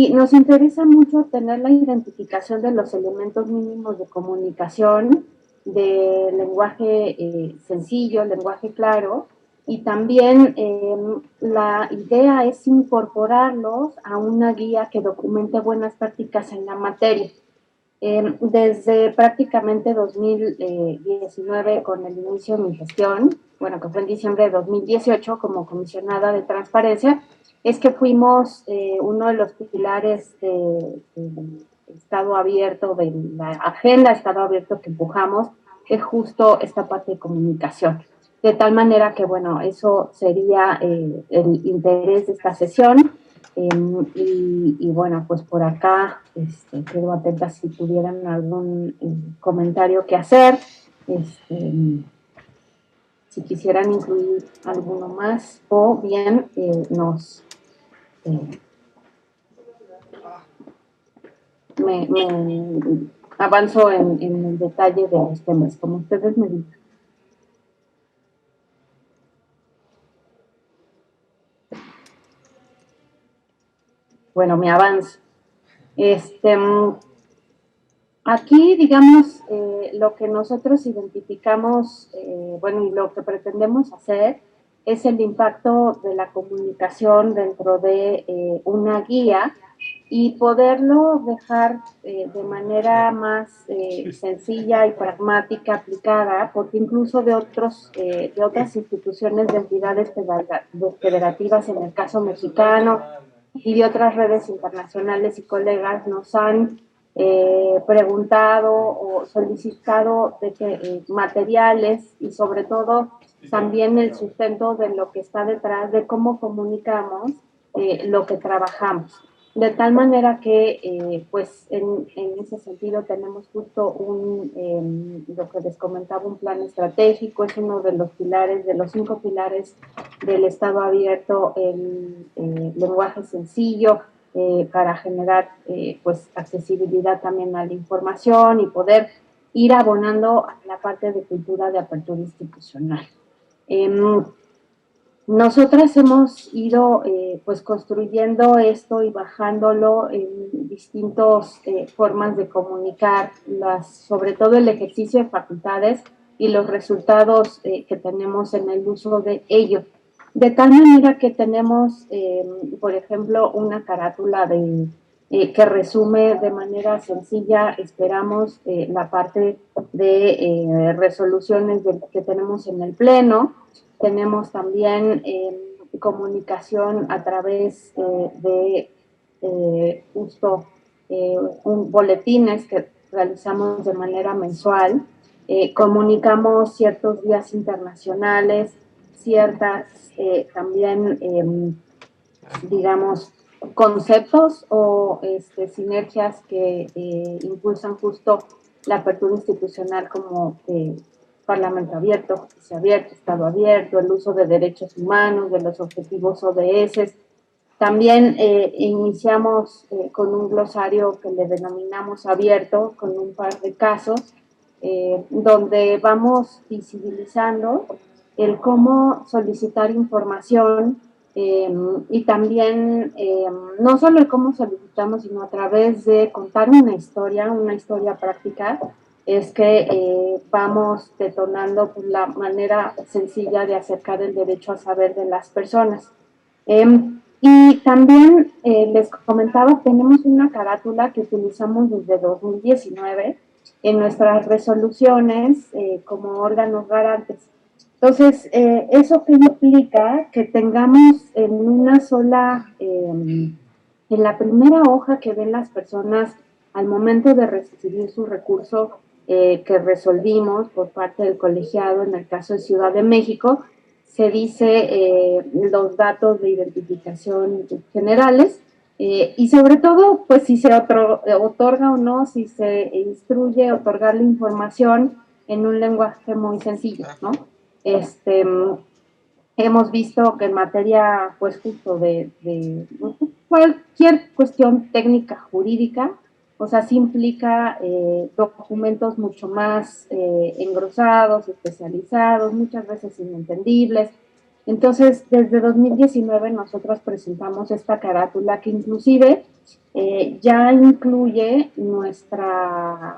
Sí, nos interesa mucho tener la identificación de los elementos mínimos de comunicación, de lenguaje sencillo, lenguaje claro, y también la idea es incorporarlos a una guía que documente buenas prácticas en la materia. Desde prácticamente 2019, con el inicio de mi gestión, bueno, que fue en diciembre de 2018 como comisionada de transparencia, es que fuimos uno de los pilares de Estado abierto, de la agenda Estado abierto que empujamos, es justo esta parte de comunicación. De tal manera que, bueno, eso sería el interés de esta sesión. Y bueno, pues por acá quedo atenta si tuvieran algún comentario que hacer, si quisieran incluir alguno más o bien eh, me avanzo en el detalle de los temas, como ustedes me digan. Bueno, me avanzo. Aquí, digamos, lo que nosotros identificamos, bueno, y lo que pretendemos hacer es el impacto de la comunicación dentro de una guía y poderlo dejar de manera más sencilla y pragmática, aplicada, porque incluso de otras instituciones de entidades federativas, en el caso mexicano, y de otras redes internacionales y colegas nos han preguntado o solicitado de que, materiales y sobre todo también el sustento de lo que está detrás de cómo comunicamos lo que trabajamos. De tal manera que, pues, en ese sentido tenemos justo lo que les comentaba, un plan estratégico, es uno de los pilares, de los 5 pilares del Estado abierto, el lenguaje sencillo, para generar pues accesibilidad también a la información y poder ir abonando a la parte de cultura de apertura institucional. Nosotras hemos ido pues construyendo esto y bajándolo en distintas formas de comunicar, sobre todo el ejercicio de facultades y los resultados que tenemos en el uso de ello. De tal manera que tenemos, por ejemplo, una carátula que resume de manera sencilla, esperamos, la parte de resoluciones que tenemos en el Pleno. Tenemos también comunicación a través de justo boletines que realizamos de manera mensual. Comunicamos ciertos días internacionales, ciertas también, digamos, conceptos o sinergias que impulsan justo la apertura institucional, como Parlamento abierto, justicia abierta, Estado abierto, el uso de derechos humanos, de los objetivos ODS. También iniciamos con un glosario que le denominamos abierto, con un par de casos, donde vamos visibilizando el cómo solicitar información, y también no solo el cómo solicitamos, sino a través de contar una historia práctica, es que vamos detonando pues, la manera sencilla de acercar el derecho a saber de las personas. Y también les comentaba, tenemos una carátula que utilizamos desde 2019 en nuestras resoluciones como órganos garantes. Entonces, ¿eso qué implica? Que tengamos en una sola, en la primera hoja que ven las personas al momento de recibir su recurso que resolvimos por parte del colegiado, en el caso de Ciudad de México, se dice los datos de identificación generales, y sobre todo, pues si se otorga o no, si se instruye otorgar la información en un lenguaje muy sencillo, ¿no? Este, hemos visto que en materia, pues justo de cualquier cuestión técnica jurídica, o sea, sí implica documentos mucho más engrosados, especializados, muchas veces inentendibles. Entonces, desde 2019 nosotros presentamos esta carátula que inclusive ya incluye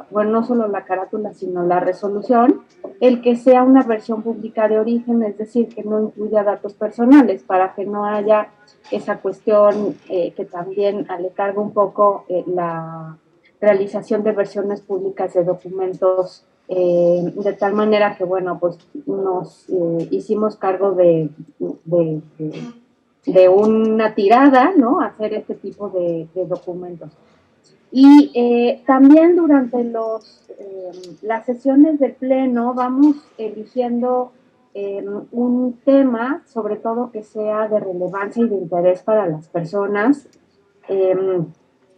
bueno, no solo la carátula, sino la resolución, el que sea una versión pública de origen, es decir, que no incluya datos personales, para que no haya esa cuestión que también le carga un poco la realización de versiones públicas de documentos, de tal manera que, bueno, pues nos hicimos cargo de una tirada, ¿no? Hacer este tipo de documentos. Y también durante las sesiones de pleno vamos eligiendo un tema, sobre todo que sea de relevancia y de interés para las personas, eh,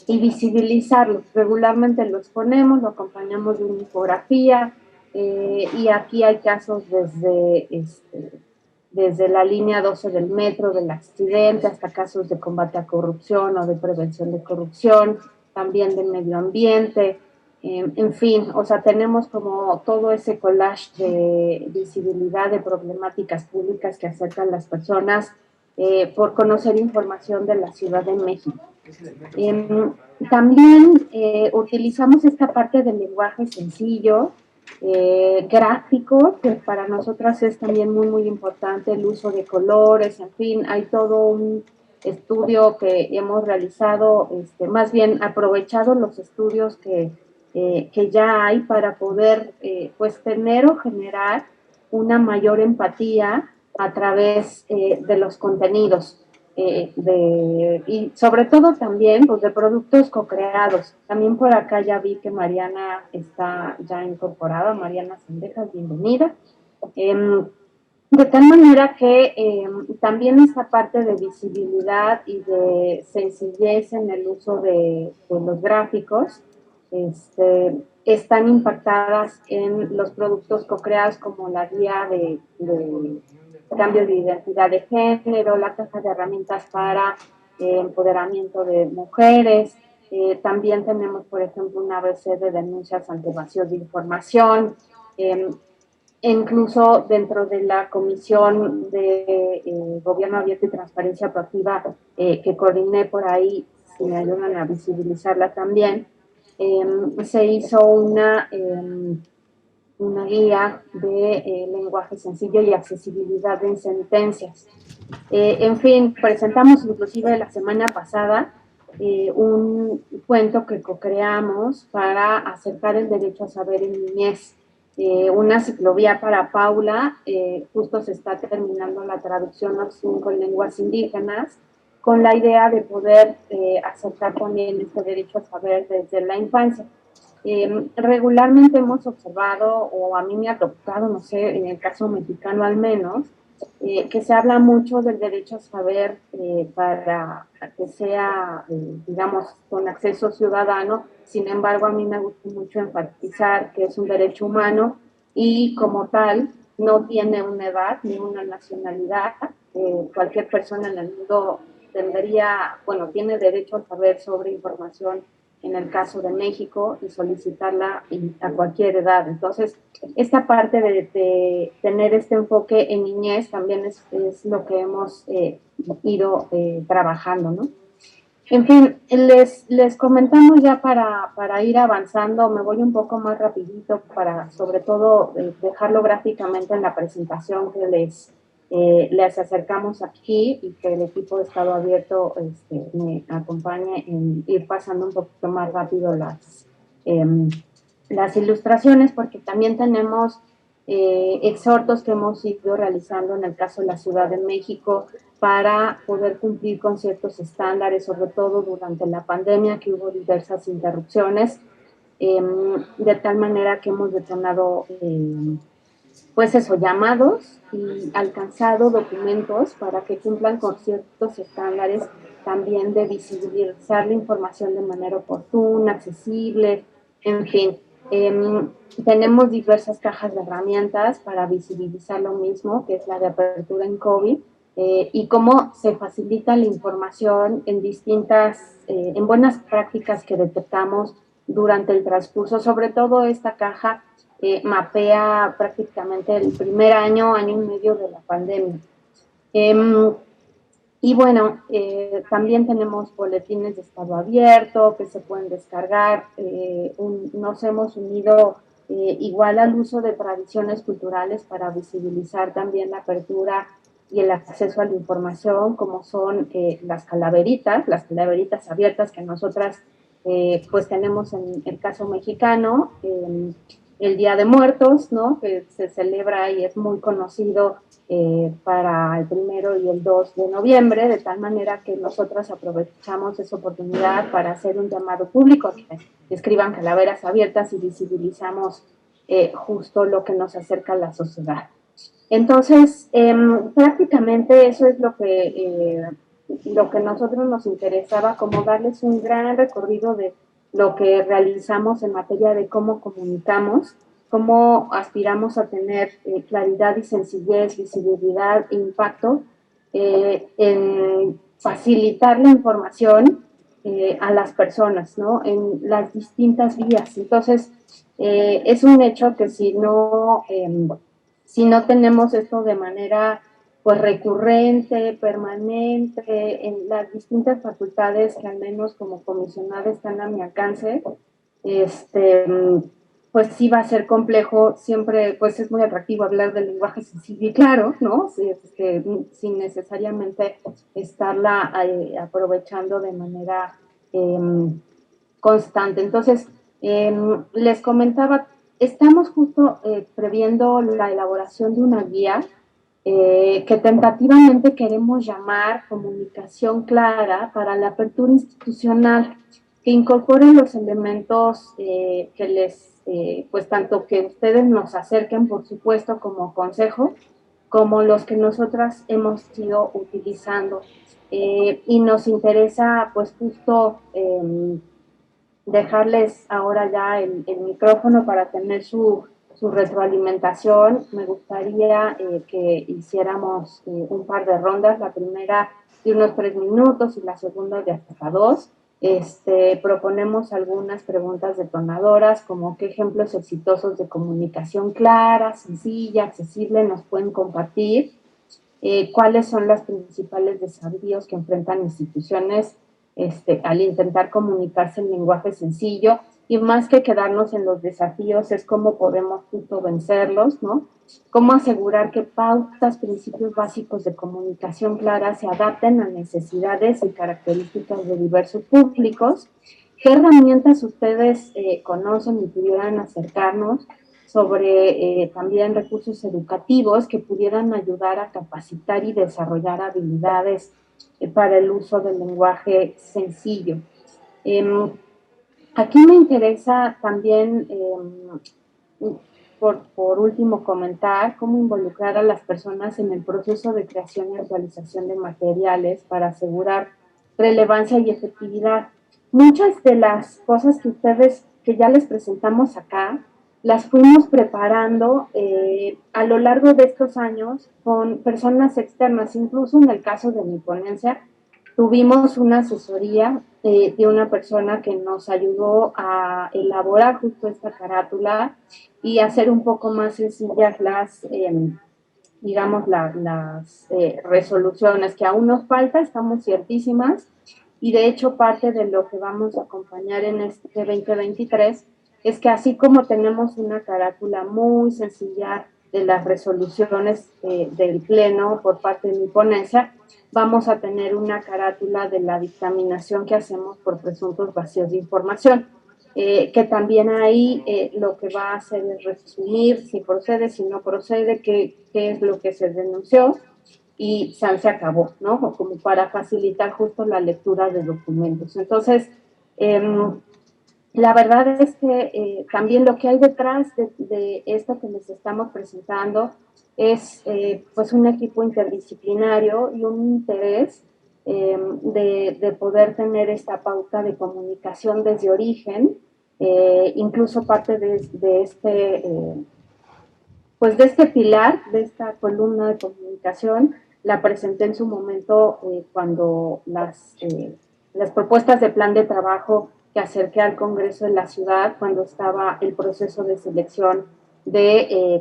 y visibilizarlo. Regularmente lo exponemos, lo acompañamos de una infografía, y aquí hay casos desde la línea 12 del metro, del accidente, hasta casos de combate a corrupción o de prevención de corrupción, también de medio ambiente, en fin, o sea, tenemos como todo ese collage de visibilidad de problemáticas públicas que acercan las personas por conocer información de la Ciudad de México. También utilizamos esta parte del lenguaje sencillo, gráfico, que para nosotras es también muy, muy importante, el uso de colores, en fin, hay todo un estudio que hemos realizado, más bien aprovechado los estudios que ya hay para poder pues tener o generar una mayor empatía a través de los contenidos. Y sobre todo también pues, de productos co-creados. También por acá ya vi que Mariana está ya incorporada, Mariana Sendejas, bienvenida. De tal manera que también esta parte de visibilidad y de sencillez en el uso de los gráficos están impactadas en los productos co-creados como la guía de cambio de identidad de género, la caja de herramientas para empoderamiento de mujeres. También tenemos, por ejemplo, una ABC de denuncias ante vacío de información. Eh, Incluso dentro de la Comisión de Gobierno Abierto y Transparencia Proactiva que coordiné por ahí, si me ayudan a visibilizarla también, se hizo una guía de lenguaje sencillo y accesibilidad en sentencias. En fin, presentamos inclusive la semana pasada un cuento que co-creamos para acercar el derecho a saber en niñez. Una ciclovía para Paula, justo se está terminando la traducción a 5 lenguas indígenas, con la idea de poder acercar también este derecho a saber desde la infancia. Regularmente hemos observado, o a mí me ha tocado, no sé, en el caso mexicano al menos, que se habla mucho del derecho a saber para que sea, digamos, con acceso ciudadano. Sin embargo, a mí me gusta mucho enfatizar que es un derecho humano y como tal no tiene una edad ni una nacionalidad. Cualquier persona en el mundo tiene derecho a saber sobre información en el caso de México y solicitarla a cualquier edad. Entonces, esta parte de tener este enfoque en niñez también es lo que hemos ido trabajando, ¿no? En fin, les comentamos ya para ir avanzando, me voy un poco más rapidito para sobre todo dejarlo gráficamente en la presentación que les acercamos aquí y que el equipo de Estado Abierto me acompañe en ir pasando un poquito más rápido las ilustraciones, porque también tenemos exhortos que hemos ido realizando en el caso de la Ciudad de México para poder cumplir con ciertos estándares, sobre todo durante la pandemia, que hubo diversas interrupciones, de tal manera que hemos detonado pues eso, llamados y alcanzado documentos para que cumplan con ciertos estándares también de visibilizar la información de manera oportuna, accesible, en fin. Tenemos diversas cajas de herramientas para visibilizar lo mismo, que es la de apertura en COVID, y cómo se facilita la información en buenas prácticas que detectamos durante el transcurso. Sobre todo esta caja mapea prácticamente el primer año y medio de la pandemia. Y bueno, también tenemos boletines de estado abierto que se pueden descargar. Nos hemos unido igual al uso de tradiciones culturales para visibilizar también la apertura y el acceso a la información, como son las calaveritas abiertas que nosotras pues tenemos en el caso mexicano, el Día de Muertos, ¿no? Que se celebra y es muy conocido para el 1 y el 2 de noviembre, de tal manera que nosotras aprovechamos esa oportunidad para hacer un llamado público que escriban calaveras abiertas y visibilizamos justo lo que nos acerca a la sociedad. Entonces, prácticamente eso es lo que a nosotros nos interesaba, como darles un gran recorrido de lo que realizamos en materia de cómo comunicamos, cómo aspiramos a tener claridad y sencillez, visibilidad e impacto en facilitar la información a las personas, ¿no? En las distintas vías. Entonces, es un hecho que si no tenemos esto de manera pues recurrente, permanente, en las distintas facultades que al menos como comisionada están a mi alcance, este, pues sí va a ser complejo, siempre pues es muy atractivo hablar del lenguaje sencillo y claro, ¿no? Sin necesariamente estarla aprovechando de manera eh, constante. Entonces, les comentaba, estamos justo previendo la elaboración de una guía que tentativamente queremos llamar comunicación clara para la apertura institucional, que incorporen los elementos que pues tanto que ustedes nos acerquen, por supuesto, como consejo, como los que nosotras hemos ido utilizando. Y nos interesa, pues justo dejarles ahora ya el micrófono para tener su retroalimentación. Me gustaría que hiciéramos un par de rondas, la primera de unos 3 minutos y la segunda de hasta 2. Proponemos algunas preguntas detonadoras, como qué ejemplos exitosos de comunicación clara, sencilla, accesible nos pueden compartir, cuáles son los principales desafíos que enfrentan instituciones al intentar comunicarse en lenguaje sencillo, y más que quedarnos en los desafíos es cómo podemos justo vencerlos, ¿no? Cómo asegurar que pautas, principios básicos de comunicación clara se adapten a necesidades y características de diversos públicos. ¿Qué herramientas ustedes conocen y pudieran acercarnos sobre también recursos educativos que pudieran ayudar a capacitar y desarrollar habilidades para el uso del lenguaje sencillo? Aquí me interesa también, por último, comentar cómo involucrar a las personas en el proceso de creación y actualización de materiales para asegurar relevancia y efectividad. Muchas de las cosas que ya les presentamos acá, las fuimos preparando a lo largo de estos años con personas externas. Incluso en el caso de mi ponencia, tuvimos una asesoría de una persona que nos ayudó a elaborar justo esta carátula y hacer un poco más sencillas digamos, las resoluciones, que aún nos falta, estamos ciertísimas, y de hecho parte de lo que vamos a acompañar en este 2023 es que así como tenemos una carátula muy sencilla de las resoluciones del Pleno por parte de mi ponencia, vamos a tener una carátula de la dictaminación que hacemos por presuntos vacíos de información. Que también ahí lo que va a hacer es resumir si procede, si no procede, qué es lo que se denunció, y se acabó, ¿no? Como para facilitar justo la lectura de documentos. Entonces, la verdad es que también lo que hay detrás de esto que les estamos presentando es pues un equipo interdisciplinario y un interés de poder tener esta pauta de comunicación desde origen, incluso parte pues de este pilar, de esta columna de comunicación, la presenté en su momento cuando las propuestas de plan de trabajo que acerqué al Congreso de la Ciudad, cuando estaba el proceso de selección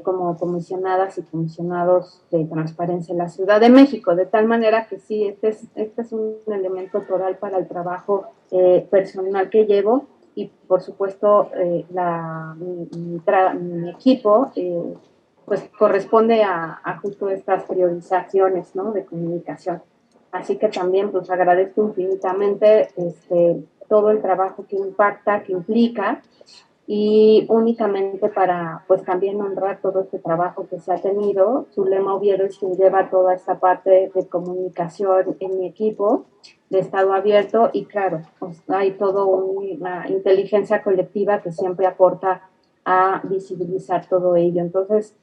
como comisionadas y comisionados de transparencia en la Ciudad de México, de tal manera que sí, este es un elemento total para el trabajo personal que llevo y por supuesto mi equipo pues corresponde a justo estas priorizaciones, ¿no?, de comunicación. Así que también pues agradezco infinitamente todo el trabajo que impacta, que implica, y únicamente para pues también honrar todo este trabajo que se ha tenido. Zulema Oviedo es quien lleva toda esta parte de comunicación en mi equipo de Estado Abierto, y claro, pues hay toda una inteligencia colectiva que siempre aporta a visibilizar todo ello. Entonces,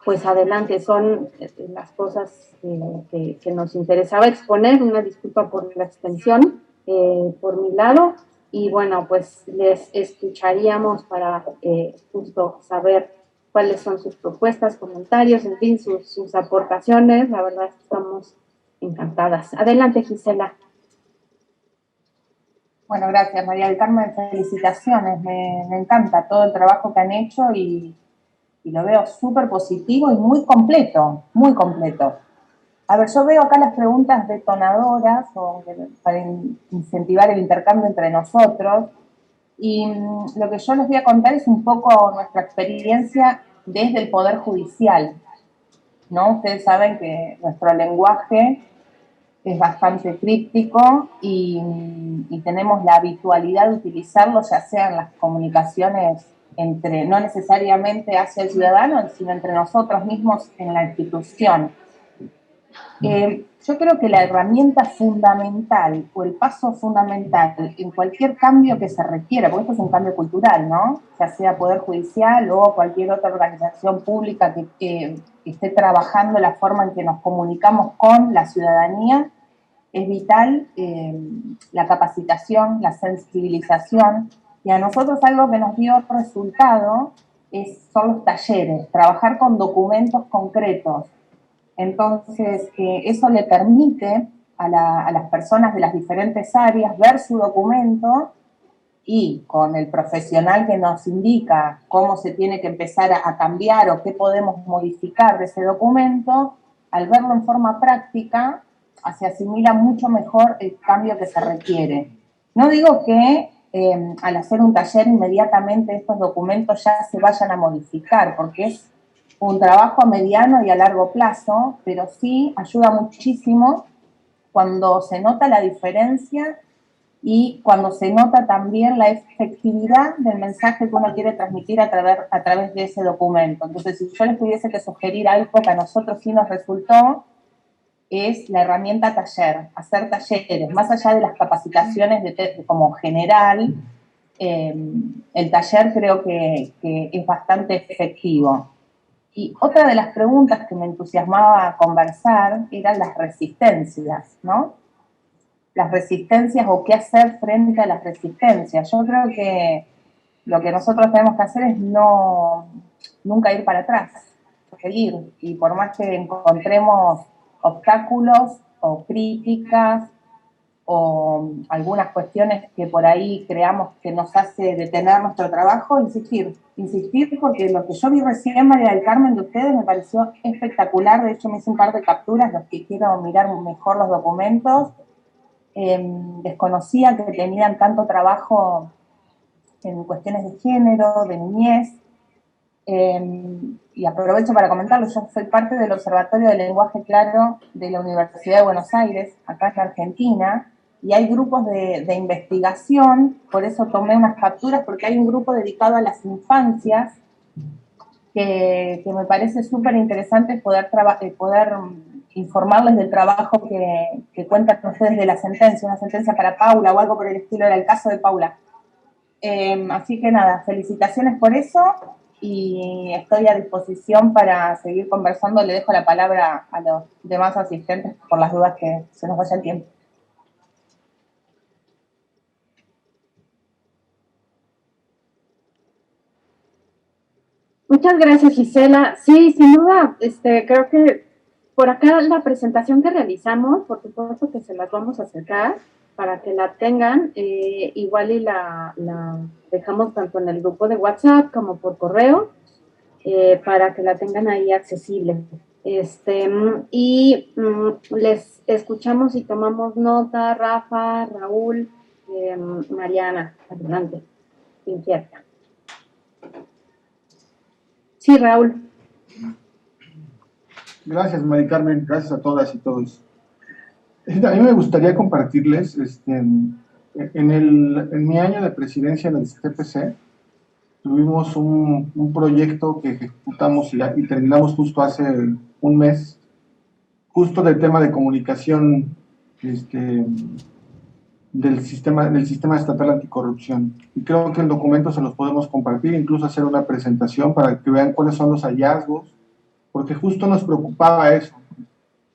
pues adelante, son las cosas que nos interesaba exponer. Una disculpa por la extensión por mi lado, y bueno, pues les escucharíamos para justo saber cuáles son sus propuestas, comentarios, en fin, sus aportaciones. La verdad es que estamos encantadas. Adelante, Gisela. Bueno, gracias, María del Carmen, felicitaciones, me encanta todo el trabajo que han hecho y lo veo súper positivo y muy completo, muy completo. A ver, yo veo acá las preguntas detonadoras para incentivar el intercambio entre nosotros, y lo que yo les voy a contar es un poco nuestra experiencia desde el Poder Judicial, ¿no? Ustedes saben que nuestro lenguaje es bastante críptico y tenemos la habitualidad de utilizarlo, ya sea en las comunicaciones entre, no necesariamente hacia el ciudadano, sino entre nosotros mismos en la institución. Yo creo que la herramienta fundamental o el paso fundamental en cualquier cambio que se requiera, porque esto es un cambio cultural, ¿no?, ya sea Poder Judicial o cualquier otra organización pública que esté trabajando la forma en que nos comunicamos con la ciudadanía, es vital la capacitación, la sensibilización, y a nosotros algo que nos dio resultado son los talleres, trabajar con documentos concretos. Entonces, eso le permite a las personas de las diferentes áreas ver su documento, y con el profesional que nos indica cómo se tiene que empezar a cambiar o qué podemos modificar de ese documento, al verlo en forma práctica, se asimila mucho mejor el cambio que se requiere. No digo que al hacer un taller inmediatamente estos documentos ya se vayan a modificar, porque es un trabajo a mediano y a largo plazo, pero sí ayuda muchísimo cuando se nota la diferencia y cuando se nota también la efectividad del mensaje que uno quiere transmitir a través de ese documento. Entonces, si yo les pudiese que sugerir algo que a nosotros sí nos resultó, es la herramienta taller, hacer talleres, más allá de las capacitaciones como general, el taller creo que es bastante efectivo. Y otra de las preguntas que me entusiasmaba conversar eran las resistencias, ¿no? Las resistencias o qué hacer frente a las resistencias. Yo creo que lo que nosotros tenemos que hacer es nunca ir para atrás, seguir, y por más que encontremos obstáculos o críticas o algunas cuestiones que por ahí creamos que nos hace detener nuestro trabajo, insistir porque lo que yo vi recién, María del Carmen, de ustedes me pareció espectacular. De hecho me hice un par de capturas, los que quiero mirar mejor los documentos. Desconocía que tenían tanto trabajo en cuestiones de género, de niñez, y aprovecho para comentarlo. Yo soy parte del Observatorio del Lenguaje Claro de la Universidad de Buenos Aires, acá en Argentina, y hay grupos de investigación, por eso tomé unas capturas, porque hay un grupo dedicado a las infancias que me parece súper interesante poder informarles del trabajo que cuentan ustedes de la sentencia, una sentencia para Paula o algo por el estilo, era el caso de Paula. Así que nada, felicitaciones por eso, y estoy a disposición para seguir conversando. Le dejo la palabra a los demás asistentes por las dudas que se nos vaya el tiempo. Muchas gracias, Gisela. Sí, sin duda, creo que por acá la presentación que realizamos, por supuesto que se las vamos a acercar. para que la tengan, igual y la dejamos tanto en el grupo de WhatsApp como por correo, para que la tengan ahí accesible. Les escuchamos y tomamos nota, Rafa, Raúl, Mariana, adelante, inquieta. Sí, Raúl. Gracias, Mari Carmen, gracias a todas y todos. A mí me gustaría compartirles, en mi año de presidencia en el CPC, tuvimos un proyecto que ejecutamos y terminamos justo hace un mes, justo del tema de comunicación del sistema estatal anticorrupción. Y creo que el documento se los podemos compartir, incluso hacer una presentación para que vean cuáles son los hallazgos, porque justo nos preocupaba eso.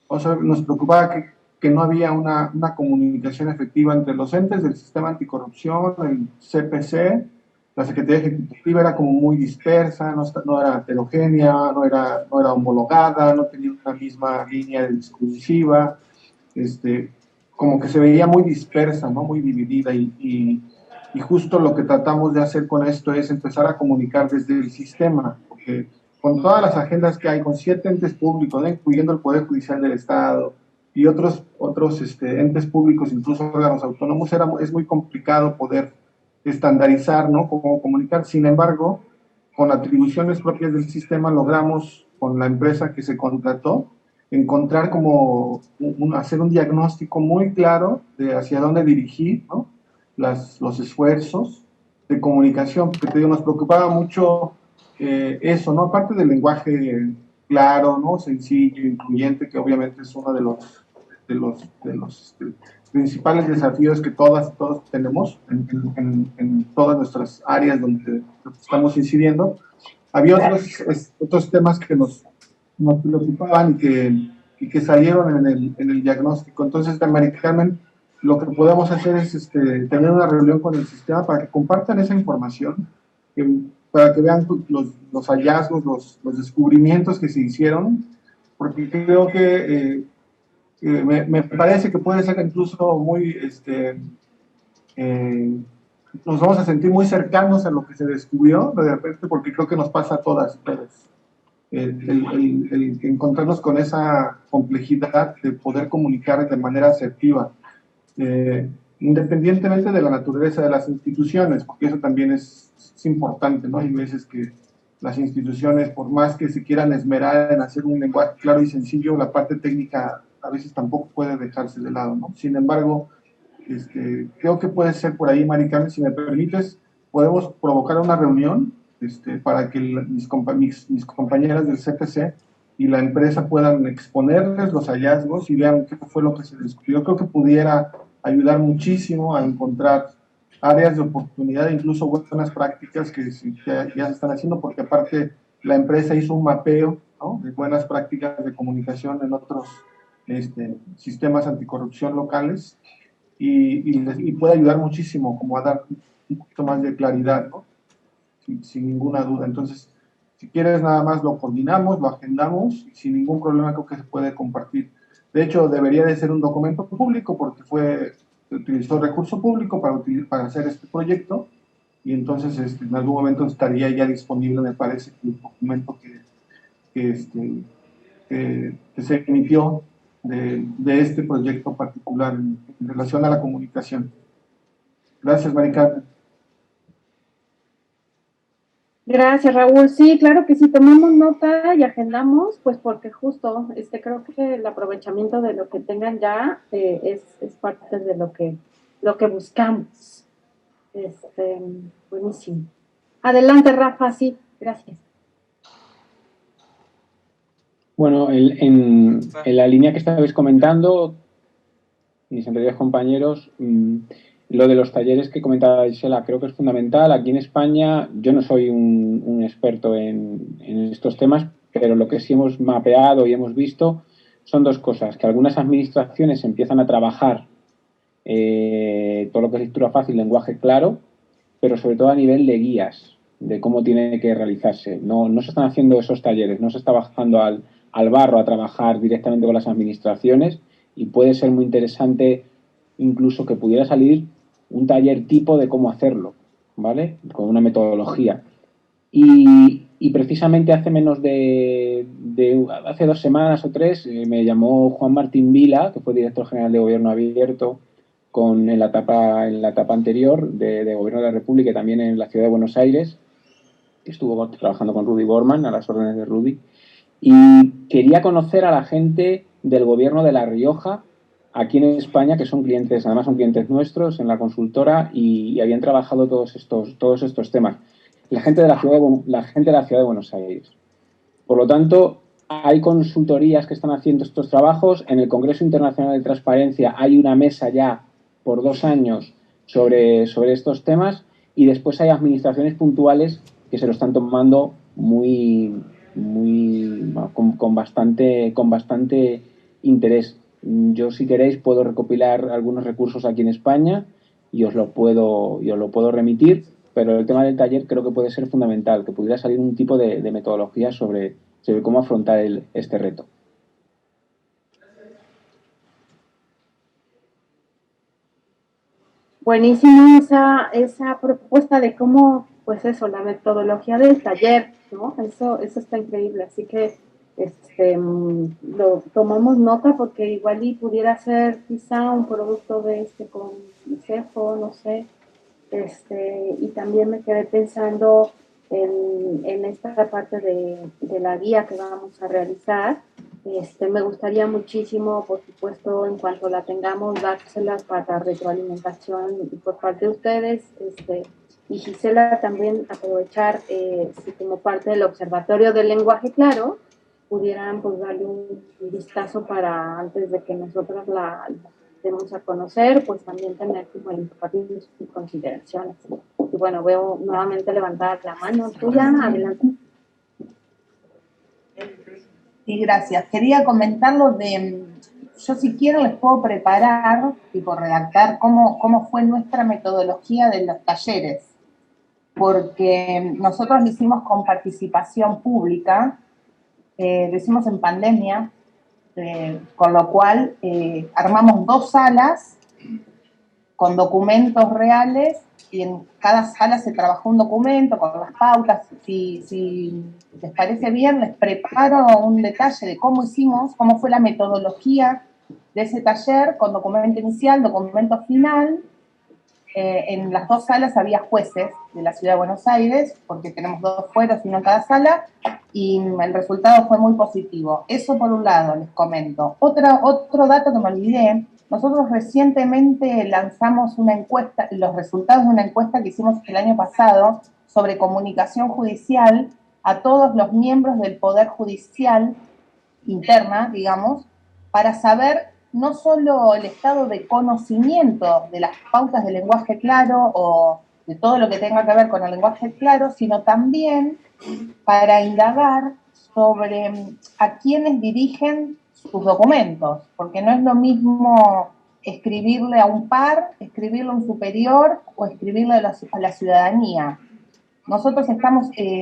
O sea, nos preocupaba que no había una comunicación efectiva entre los entes del sistema anticorrupción, el CPC, la Secretaría Ejecutiva era como muy dispersa, no era heterogénea, no era homologada, no tenía una misma línea discursiva, como que se veía muy dispersa, ¿no? Muy dividida y justo lo que tratamos de hacer con esto es empezar a comunicar desde el sistema, porque con todas las agendas que hay, con 7 entes públicos, ¿no? Incluyendo el Poder Judicial del Estado y otros entes públicos, incluso órganos autónomos, es muy complicado poder estandarizar, ¿no? Cómo comunicar. Sin embargo, con atribuciones propias del sistema logramos, con la empresa que se contrató, encontrar hacer un diagnóstico muy claro de hacia dónde dirigir, ¿no? Los esfuerzos de comunicación, porque te digo, nos preocupaba mucho eso, ¿no? Aparte del lenguaje claro, ¿no? Sencillo, incluyente, que obviamente es uno de los principales desafíos que todas y todos tenemos en todas nuestras áreas donde estamos incidiendo. Había otros temas que nos preocupaban y que salieron en el diagnóstico. Entonces, Mari Carmen, lo que podemos hacer es tener una reunión con el sistema para que compartan esa información, para que vean los hallazgos, los descubrimientos que se hicieron, porque creo que me parece que puede ser incluso muy, nos vamos a sentir muy cercanos a lo que se descubrió de repente, porque creo que nos pasa a todas y todos. El encontrarnos con esa complejidad de poder comunicar de manera asertiva, independientemente de la naturaleza de las instituciones, porque eso también es importante, ¿no? Hay veces que las instituciones, por más que se quieran esmerar en hacer un lenguaje claro y sencillo, la parte técnica a veces tampoco puede dejarse de lado, ¿no? Sin embargo, creo que puede ser por ahí, Mari Carmen, si me permites, podemos provocar una reunión para que mis compañeras del CPC y la empresa puedan exponerles los hallazgos y vean qué fue lo que se descubrió. Creo que pudiera ayudar muchísimo a encontrar áreas de oportunidad, incluso buenas prácticas que ya se están haciendo, porque aparte la empresa hizo un mapeo, ¿no? De buenas prácticas de comunicación en otros sistemas anticorrupción locales y puede ayudar muchísimo como a dar un poquito más de claridad, ¿no? Sin ninguna duda. Entonces, si quieres nada más lo coordinamos, lo agendamos y sin ningún problema creo que se puede compartir. De hecho, debería de ser un documento público porque se utilizó recurso público para hacer este proyecto y entonces en algún momento estaría ya disponible, me parece, el documento que se emitió de este proyecto particular en relación a la comunicación. Gracias, Mari Carmen. Gracias, Raúl. Sí, claro que sí, tomamos nota y agendamos, pues porque justo creo que el aprovechamiento de lo que tengan ya es parte de lo que buscamos. Buenísimo. Adelante, Rafa, sí, gracias. Bueno, en la línea que estabais comentando, mis anteriores compañeros, lo de los talleres que comentaba Gisela creo que es fundamental. Aquí en España yo no soy un experto en estos temas, pero lo que sí hemos mapeado y hemos visto son dos cosas, que algunas administraciones empiezan a trabajar todo lo que es lectura fácil, lenguaje claro, pero sobre todo a nivel de guías, de cómo tiene que realizarse. No se están haciendo esos talleres, no se está bajando al barro a trabajar directamente con las administraciones y puede ser muy interesante incluso que pudiera salir un taller tipo de cómo hacerlo, ¿vale? Con una metodología. Y precisamente hace hace 2 semanas o 3 me llamó Juan Martín Vila, que fue director general de Gobierno Abierto en la etapa anterior de Gobierno de la República y también en la ciudad de Buenos Aires, que estuvo trabajando con Rudy Borman, a las órdenes de Rudy, y quería conocer a la gente del Gobierno de La Rioja, aquí en España, que son clientes, además son clientes nuestros en la consultora y habían trabajado todos estos temas. La gente de la ciudad de Buenos Aires. Por lo tanto, hay consultorías que están haciendo estos trabajos. En el Congreso Internacional de Transparencia hay una mesa ya por 2 años sobre estos temas, y después hay administraciones puntuales que se lo están tomando con bastante interés. Yo, si queréis, puedo recopilar algunos recursos aquí en España y os lo puedo remitir, pero el tema del taller creo que puede ser fundamental, que pudiera salir un tipo de metodología sobre cómo afrontar este reto. Buenísimo esa propuesta de cómo, pues eso, la metodología del taller, ¿no? Eso está increíble, así que lo tomamos nota porque igual y pudiera ser quizá un producto de consejo, no sé, y también me quedé pensando en esta parte de la guía que vamos a realizar. Me gustaría muchísimo, por supuesto, en cuanto la tengamos, dárselas para retroalimentación por parte de ustedes. Y Gisela, también aprovechar, si como parte del Observatorio del Lenguaje Claro, pudieran pues darle un vistazo para antes de que nosotros la demos a conocer, pues también tener como el impacto y consideraciones. Y bueno, veo nuevamente levantar la mano tuya, adelante. Sí, gracias. Quería comentarlo yo si quiero les puedo preparar, tipo redactar cómo fue nuestra metodología de los talleres, porque nosotros lo hicimos con participación pública, lo hicimos en pandemia, con lo cual armamos 2 salas con documentos reales y en cada sala se trabajó un documento con las pautas. Si les parece bien, les preparo un detalle de cómo fue la metodología de ese taller con documento inicial, documento final. En las 2 salas había jueces de la Ciudad de Buenos Aires, porque tenemos 2 fueros, uno en cada sala, y el resultado fue muy positivo. Eso por un lado, les comento. Otro dato que me olvidé, nosotros recientemente lanzamos una encuesta, los resultados de una encuesta que hicimos el año pasado sobre comunicación judicial a todos los miembros del Poder Judicial interna, digamos, para saber no solo el estado de conocimiento de las pautas del lenguaje claro o de todo lo que tenga que ver con el lenguaje claro, sino también para indagar sobre a quiénes dirigen sus documentos, porque no es lo mismo escribirle a un par, escribirle a un superior o escribirle a la ciudadanía. Nosotros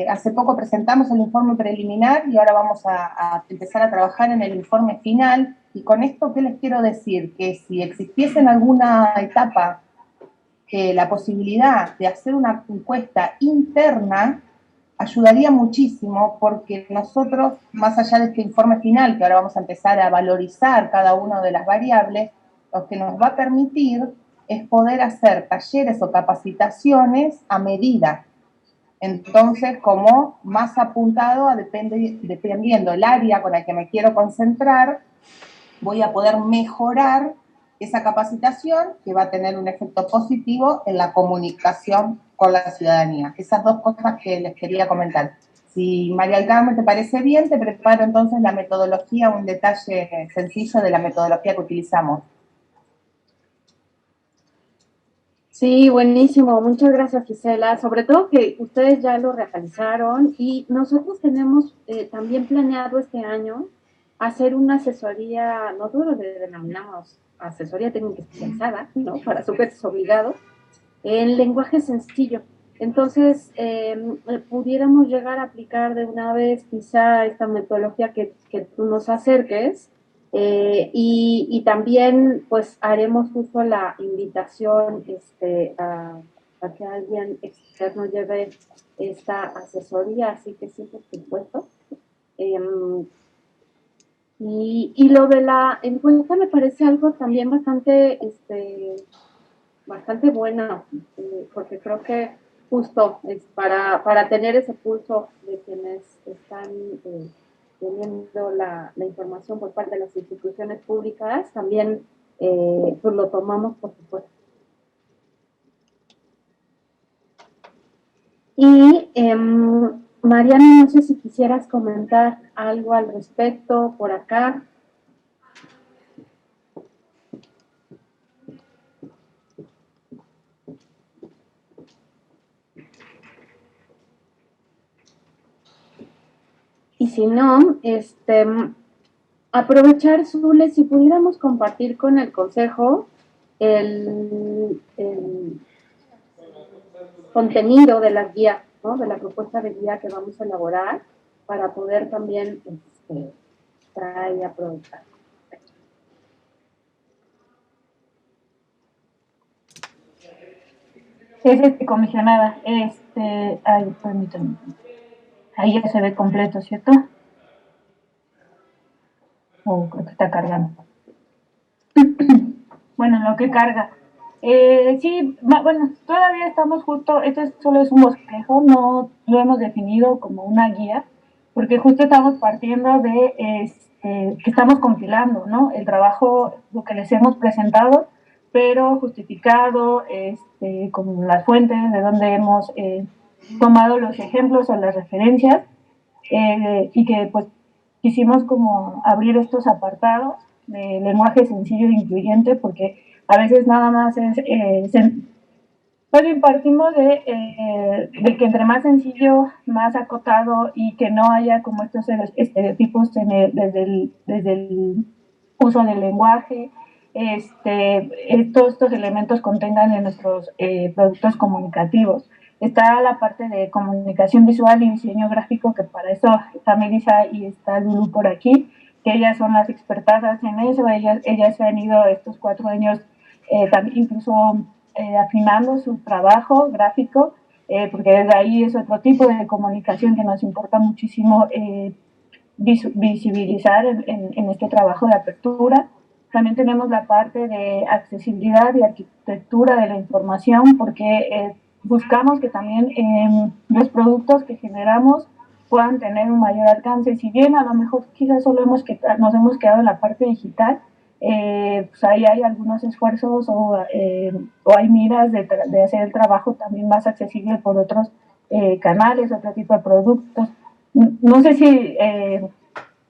hace poco presentamos el informe preliminar y ahora vamos a empezar a trabajar en el informe final. Y con esto, ¿qué les quiero decir? Que si existiese en alguna etapa la posibilidad de hacer una encuesta interna, ayudaría muchísimo, porque nosotros, más allá de este informe final, que ahora vamos a empezar a valorizar cada una de las variables, lo que nos va a permitir es poder hacer talleres o capacitaciones a medida. Entonces, como más apuntado dependiendo el área con la que me quiero concentrar, voy a poder mejorar esa capacitación que va a tener un efecto positivo en la comunicación con la ciudadanía. Esas 2 cosas que les quería comentar. Si María del Carmen te parece bien, te preparo entonces la metodología, un detalle sencillo de la metodología que utilizamos. Sí, buenísimo. Muchas gracias, Gisela. Sobre todo que ustedes ya lo realizaron y nosotros tenemos también planeado este año hacer una asesoría, nosotros le denominamos asesoría técnica especializada, ¿no? Para sujetos obligados, en lenguaje sencillo. Entonces, pudiéramos llegar a aplicar de una vez quizá esta metodología que tú nos acerques Y también pues haremos uso la invitación a que alguien externo lleve esta asesoría, así que sí, por supuesto. Y lo de la encuesta me parece algo también bastante bueno, porque creo que justo es para tener ese pulso de quienes están teniendo la información por parte de las instituciones públicas, también pues lo tomamos por supuesto. Y Mariana, no sé si quisieras comentar algo al respecto por acá. Y si no, aprovechar, Zule, si pudiéramos compartir con el Consejo el contenido de las guías, ¿no? De la propuesta de guía que vamos a elaborar para poder también traer y aprovechar. Comisionada, ay, permítame. Ahí ya se ve completo, ¿cierto? Oh, creo que está cargando. Bueno, lo que carga. Sí, bueno, todavía estamos justo, esto solo es un bosquejo, no lo hemos definido como una guía, porque justo estamos partiendo de que estamos compilando, ¿no? El trabajo, lo que les hemos presentado, pero justificado, con las fuentes de donde hemos tomado los ejemplos o las referencias, y que pues quisimos como abrir estos apartados de lenguaje sencillo e incluyente, porque a veces nada más pues partimos de que entre más sencillo, más acotado y que no haya como estos estereotipos desde el uso del lenguaje, todos estos elementos contengan en nuestros productos comunicativos. Está la parte de comunicación visual y diseño gráfico, que para eso está Melissa y está Lulu por aquí, que ellas son las expertas en eso. Ellas se han ido estos 4 años también incluso afinando su trabajo gráfico, porque desde ahí es otro tipo de comunicación que nos importa muchísimo visibilizar en este trabajo de apertura. También tenemos la parte de accesibilidad y arquitectura de la información, porque buscamos que también los productos que generamos puedan tener un mayor alcance. Si bien a lo mejor quizás solo nos hemos quedado en la parte digital, pues ahí hay algunos esfuerzos o hay miras de hacer el trabajo también más accesible por otros canales, otro tipo de productos. No sé si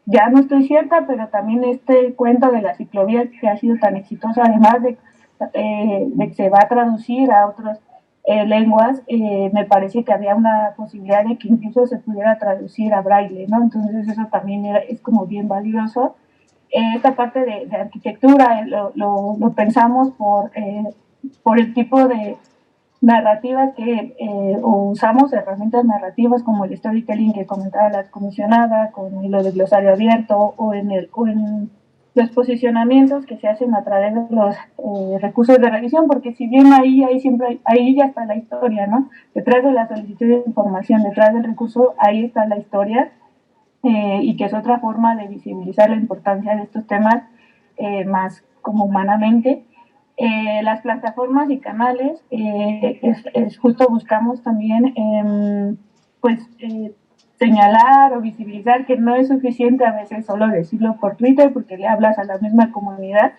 ya no estoy cierta, pero también este cuento de la ciclovía que ha sido tan exitoso, además de que se va a traducir a otras lenguas, me parece que había una posibilidad de que incluso se pudiera traducir a braille, ¿no? Entonces eso también es como bien valioso. Esta parte de arquitectura lo pensamos por el tipo de narrativas que usamos herramientas narrativas como el storytelling que comentaba la comisionada, con lo del glosario abierto o en los posicionamientos que se hacen a través de los recursos de revisión, porque si bien ahí ya está la historia, ¿no? Detrás de la solicitud de información, detrás del recurso, ahí está la historia, y que es otra forma de visibilizar la importancia de estos temas más como humanamente. Las plataformas y canales, es justo buscamos también señalar o visibilizar que no es suficiente a veces solo decirlo por Twitter porque le hablas a la misma comunidad,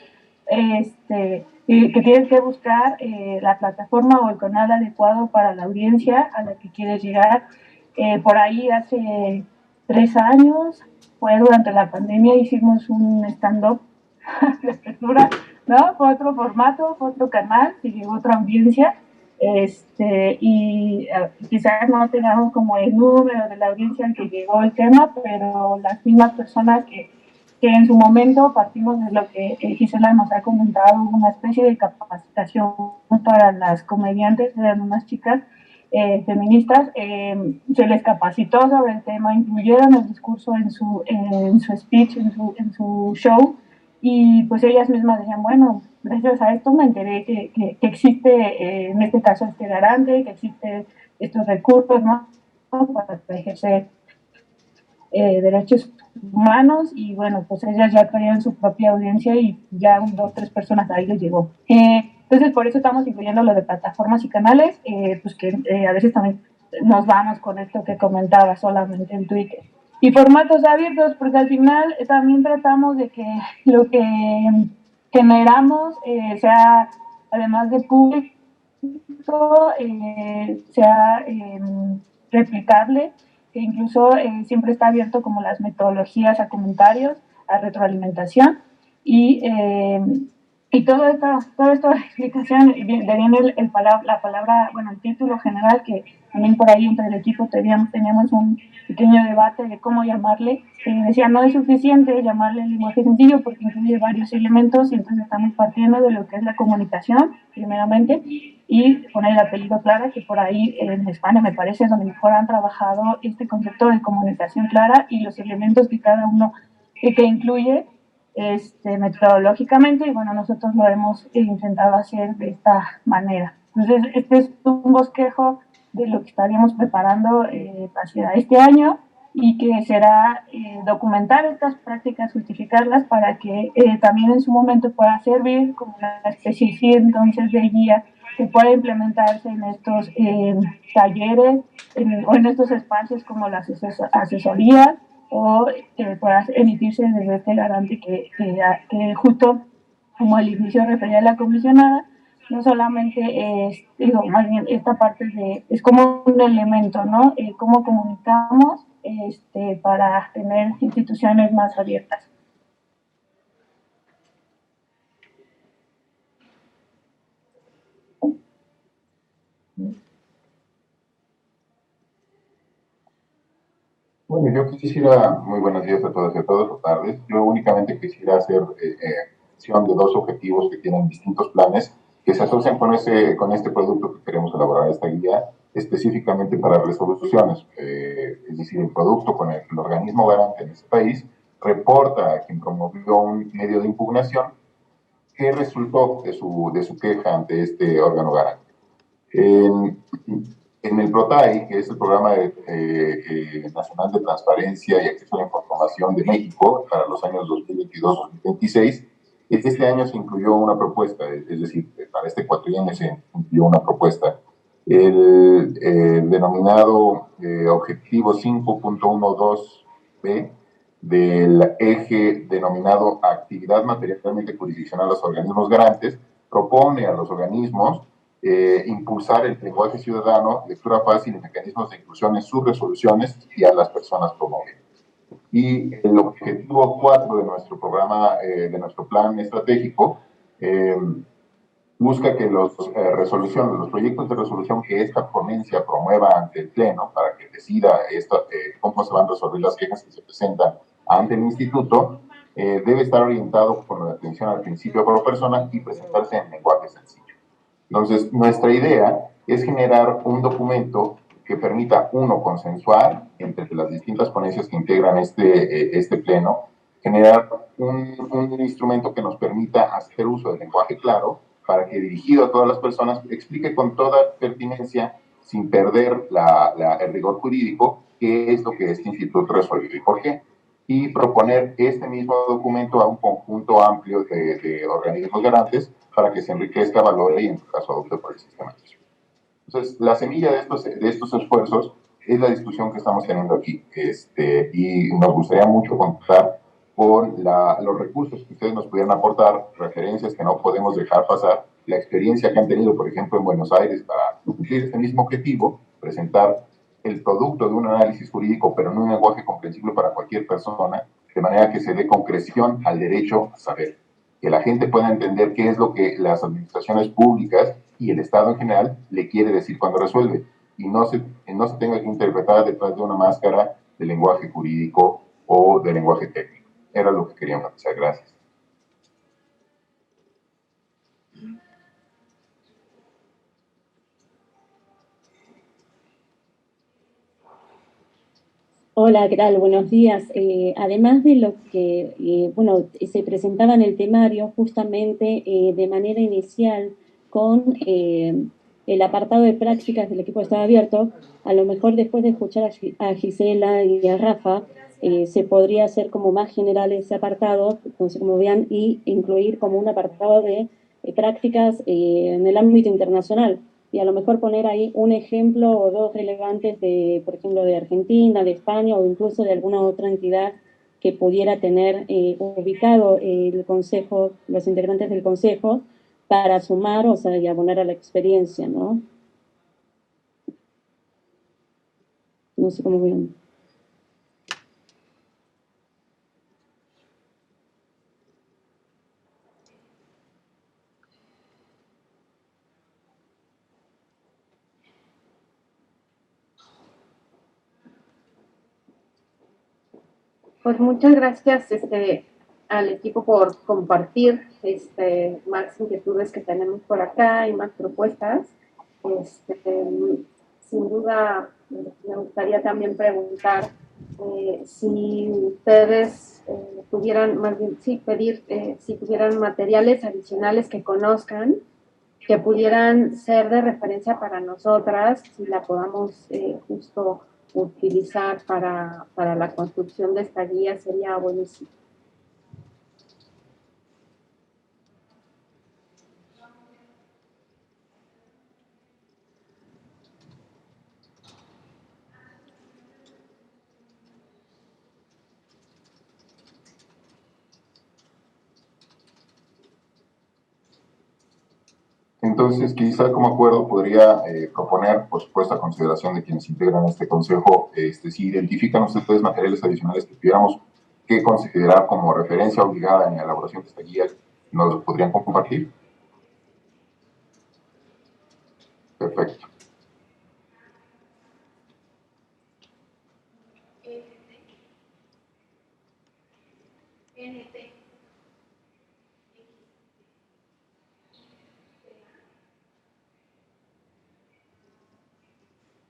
que tienes que buscar la plataforma o el canal adecuado para la audiencia a la que quieres llegar. Por ahí hace 3 años, fue durante la pandemia, hicimos un stand-up de apertura, ¿no? Fue otro formato, fue otro canal, que llegó otra audiencia, y quizás no tengamos como el número de la audiencia al que llegó el tema, pero las mismas personas que en su momento partimos de lo que Gisela nos ha comentado, una especie de capacitación para las comediantes, eran unas chicas feministas, se les capacitó sobre el tema, incluyeron el discurso en su speech, en su show, y pues ellas mismas decían, bueno, gracias a esto me enteré que existe, en este caso, este garante, que existe estos recursos, ¿no? Para ejercer derechos humanos y bueno, pues ellas ya traían su propia audiencia y ya dos, tres personas ahí les llegó. Entonces por eso estamos incluyendo lo de plataformas y canales, pues que a veces también nos vamos con esto que comentaba solamente en Twitter. Y formatos abiertos, porque al final también tratamos de que lo que generamos sea, además de público, sea replicable, que incluso siempre está abierto como las metodologías a comentarios, a retroalimentación y toda esta explicación viene la palabra, bueno, el título general, que también por ahí entre el equipo teníamos un pequeño debate de cómo llamarle. Decía, no es suficiente llamarle lenguaje sencillo porque incluye varios elementos y entonces estamos partiendo de lo que es la comunicación, primeramente, y poner el apellido Clara, que por ahí en España me parece es donde mejor han trabajado este concepto de comunicación clara y los elementos que cada uno que incluye metodológicamente, y bueno, nosotros lo hemos intentado hacer de esta manera. Entonces, este es un bosquejo de lo que estaríamos preparando hacia este año y que será documentar estas prácticas, justificarlas para que también en su momento pueda servir como una especie entonces de guía que pueda implementarse en estos talleres o en estos espacios como las asesorías o que puedas emitirse desde este garante que justo como al inicio refería a la comisionada, no solamente es, digo, más bien esta parte es como un elemento, ¿no? Cómo comunicamos para tener instituciones más abiertas. Bueno, yo quisiera, muy buenos días a todas y a todos, o tardes. Yo únicamente quisiera hacer mención de dos objetivos que tienen distintos planes que se asocian con este producto que queremos elaborar, esta guía, específicamente para resoluciones. Es decir, el producto con el organismo garante en este país reporta a quien promovió un medio de impugnación qué resultó de su queja ante este órgano garante. En el PROTAI, que es el Programa Nacional de Transparencia y Acceso a la Información de México para los años 2022-2026, este año se incluyó una propuesta, es decir, para este cuatrienio se incluyó una propuesta, el denominado Objetivo 5.12b del eje denominado Actividad Materialmente Jurisdiccional a los organismos garantes, propone a los organismos impulsar el lenguaje ciudadano, lectura fácil y mecanismos de inclusión en sus resoluciones y a las personas promovidas. Y el objetivo 4 de nuestro programa, de nuestro plan estratégico, busca que los proyectos de resolución que esta ponencia promueva ante el Pleno para que decida cómo se van a resolver las quejas que se presentan ante el Instituto, debe estar orientado con la atención al principio pro persona y presentarse en lenguaje sencillo. Entonces, nuestra idea es generar un documento que permita, uno, consensuar entre las distintas ponencias que integran este pleno, generar un instrumento que nos permita hacer uso del lenguaje claro para que, dirigido a todas las personas, explique con toda pertinencia, sin perder el rigor jurídico, qué es lo que este instituto resuelve y por qué. Y proponer este mismo documento a un conjunto amplio de organismos garantes para que se enriquezca, valore y en su caso adopte por el sistema nacional. Entonces, la semilla de estos esfuerzos es la discusión que estamos teniendo aquí, y nos gustaría mucho contar con los recursos que ustedes nos pudieran aportar, referencias que no podemos dejar pasar, la experiencia que han tenido, por ejemplo, en Buenos Aires para cumplir este mismo objetivo, presentar el producto de un análisis jurídico, pero en un lenguaje comprensible para cualquier persona, de manera que se dé concreción al derecho a saber, que la gente pueda entender qué es lo que las administraciones públicas y el Estado en general le quiere decir cuando resuelve, y no se tenga que interpretar detrás de una máscara de lenguaje jurídico o de lenguaje técnico. Era lo que quería enfatizar. Gracias. Hola, ¿qué tal? Buenos días. Además de lo que, bueno, se presentaba en el temario justamente de manera inicial con el apartado de prácticas del equipo de Estado Abierto, a lo mejor después de escuchar a Gisela y a Rafa, se podría hacer como más general ese apartado, entonces como vean, y incluir como un apartado de prácticas en el ámbito internacional y a lo mejor poner ahí un ejemplo o dos relevantes de, por ejemplo, de Argentina, de España o incluso de alguna otra entidad que pudiera tener ubicado el Consejo, los integrantes del Consejo, para sumar, o sea, y abonar a la experiencia, ¿no? No sé cómo ven. Pues muchas gracias al equipo por compartir más inquietudes que tenemos por acá y más propuestas. Sin duda, me gustaría también preguntar si ustedes tuvieran, más bien, sí, pedir si tuvieran materiales adicionales que conozcan, que pudieran ser de referencia para nosotras, si la podamos justo utilizar para la construcción de esta guía, sería buenísimo. Entonces, quizá como acuerdo podría proponer, por supuesto, a consideración de quienes integran este consejo, si identifican ustedes materiales adicionales que tuviéramos que considerar como referencia obligada en la elaboración de esta guía, ¿nos lo podrían compartir? Perfecto.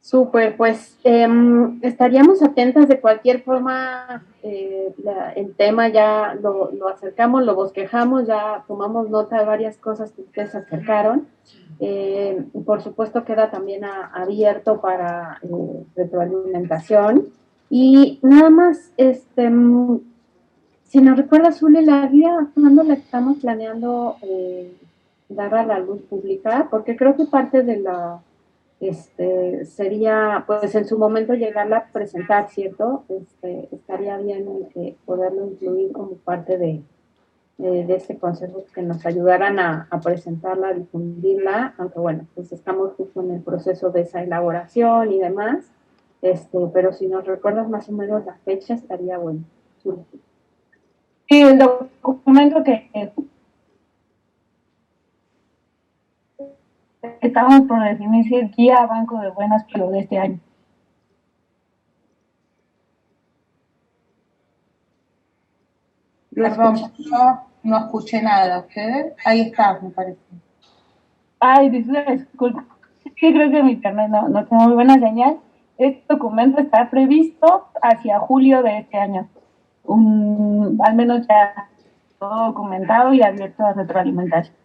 Súper, pues estaríamos atentas de cualquier forma, el tema ya lo acercamos, lo bosquejamos, ya tomamos nota de varias cosas que ustedes acercaron. Por supuesto queda también abierto para retroalimentación. Y nada más, si nos recuerda, Zule, la guía, ¿cuándo la estamos planeando dar a la luz pública? Porque creo que parte de la sería, pues en su momento llegarla a presentar, ¿cierto? Estaría bien poderlo incluir como parte de este consejo, que nos ayudaran a presentarla, a difundirla, aunque bueno, pues estamos justo en el proceso de esa elaboración y demás, pero si nos recuerdas más o menos la fecha, estaría bueno. Sí, el documento que estamos por definir si es guía banco de buenas, pero de este año. Perdón, yo no escuché nada. ¿Ustedes? Ahí está, me parece. Ay, disculpa. Sí, creo que mi internet no tiene muy buena señal. Este documento está previsto hacia julio de este año. Al menos ya todo documentado y abierto a retroalimentación.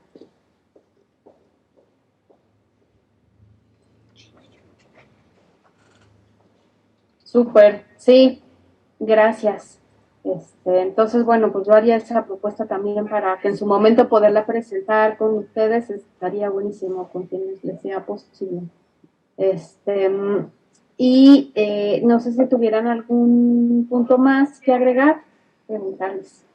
Súper, sí, gracias. Entonces, bueno, pues yo haría esa propuesta también para que en su momento poderla presentar con ustedes, estaría buenísimo con quienes les sea posible. Y no sé si tuvieran algún punto más que agregar, preguntarles.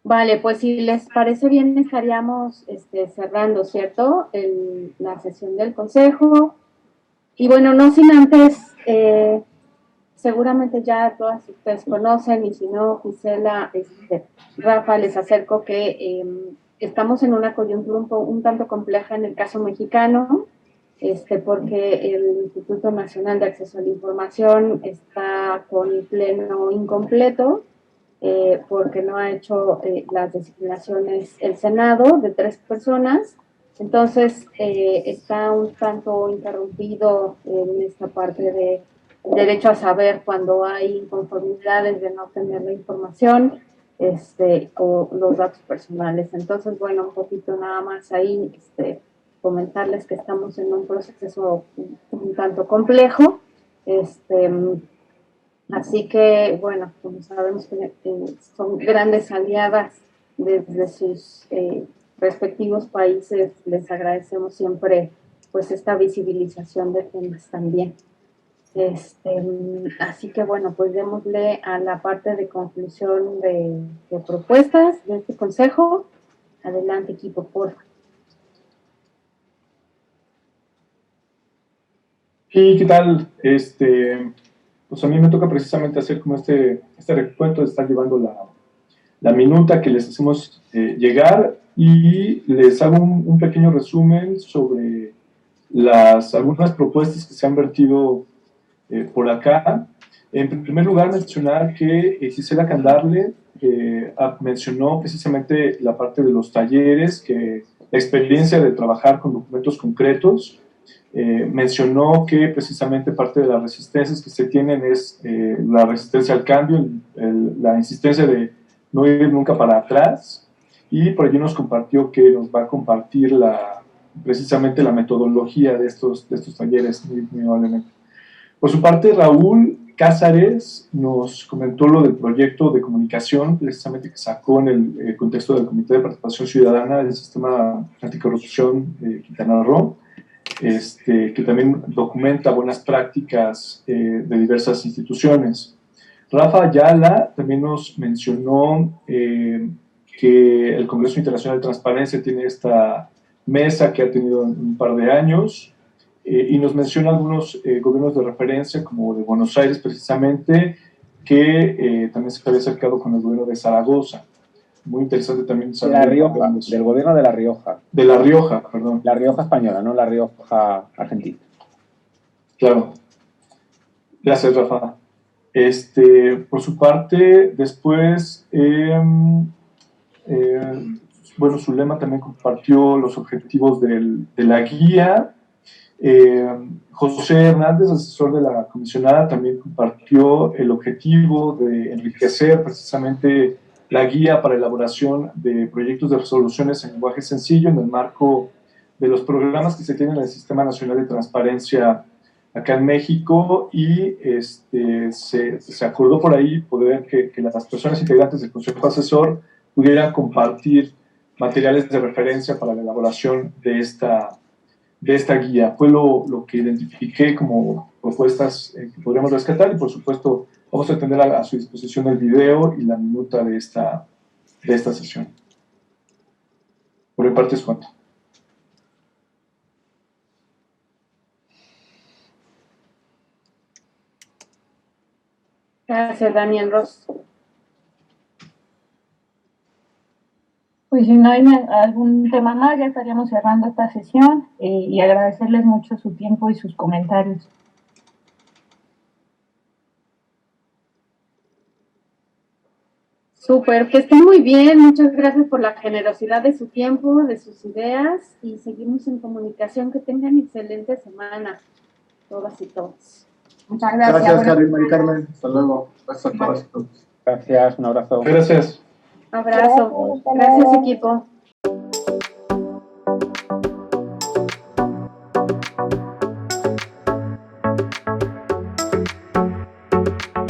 Vale, pues si les parece bien, estaríamos cerrando, ¿cierto? La sesión del consejo. Y bueno, no sin antes, seguramente ya todas ustedes conocen, y si no, Gisela, Rafa, les acerco que estamos en una coyuntura un tanto compleja en el caso mexicano. porque el Instituto Nacional de Acceso a la Información está con pleno incompleto, porque no ha hecho las designaciones el Senado de 3 personas, entonces está un tanto interrumpido en esta parte de derecho a saber cuando hay inconformidades de no tener la información o los datos personales. Entonces, bueno, un poquito nada más ahí, comentarles que estamos en un proceso un tanto complejo, así que, bueno, como sabemos que son grandes aliadas desde sus respectivos países, les agradecemos siempre pues esta visibilización de temas también. Así que bueno, pues démosle a la parte de conclusión de propuestas de este consejo. Adelante, equipo, por favor. ¿Y qué tal? Pues a mí me toca precisamente hacer como este recuento, de estar llevando la minuta que les hacemos llegar, y les hago un pequeño resumen sobre algunas propuestas que se han vertido por acá. En primer lugar, mencionar que Gisela Candarle mencionó precisamente la parte de los talleres, que la experiencia de trabajar con documentos concretos. Mencionó que precisamente parte de las resistencias que se tienen es la resistencia al cambio, la insistencia de no ir nunca para atrás, y por allí nos compartió que nos va a compartir precisamente la metodología de estos talleres, muy amablemente. Por su parte, Raúl Cázares nos comentó lo del proyecto de comunicación, precisamente que sacó en el contexto del Comité de Participación Ciudadana del Sistema Anticorrupción de Quintana Roo, que también documenta buenas prácticas de diversas instituciones. Rafa Ayala también nos mencionó que el Congreso Internacional de Transparencia tiene esta mesa que ha tenido un par de años, y nos menciona algunos gobiernos de referencia, como de Buenos Aires precisamente, que también se había acercado con el gobierno de Zaragoza. Muy interesante también saber. La Rioja, del gobierno de La Rioja. De La Rioja, perdón. La Rioja española, no La Rioja argentina. Claro. Gracias, Rafa. Por su parte, después, bueno, Zulema también compartió los objetivos de la guía. José Hernández, asesor de la comisionada, también compartió el objetivo de enriquecer precisamente la guía para elaboración de proyectos de resoluciones en lenguaje sencillo en el marco de los programas que se tienen en el Sistema Nacional de Transparencia acá en México, y se acordó por ahí poder que las personas integrantes del Consejo Asesor pudieran compartir materiales de referencia para la elaboración de esta guía. Fue lo que identifiqué como propuestas que podríamos rescatar, y por supuesto vamos a tener a su disposición el video y la minuta de esta sesión. Por mi parte es cuanto. Gracias, Daniel Ross. Pues si no hay algún tema más, ya estaríamos cerrando esta sesión, y agradecerles mucho su tiempo y sus comentarios. Súper, que estén muy bien. Muchas gracias por la generosidad de su tiempo, de sus ideas, y seguimos en comunicación. Que tengan excelente semana, todas y todos. Muchas gracias. Gracias, Carmen, María Carmen. Hasta luego. Gracias a todas y todos. Gracias, un abrazo. Gracias. Abrazo. Gracias, equipo.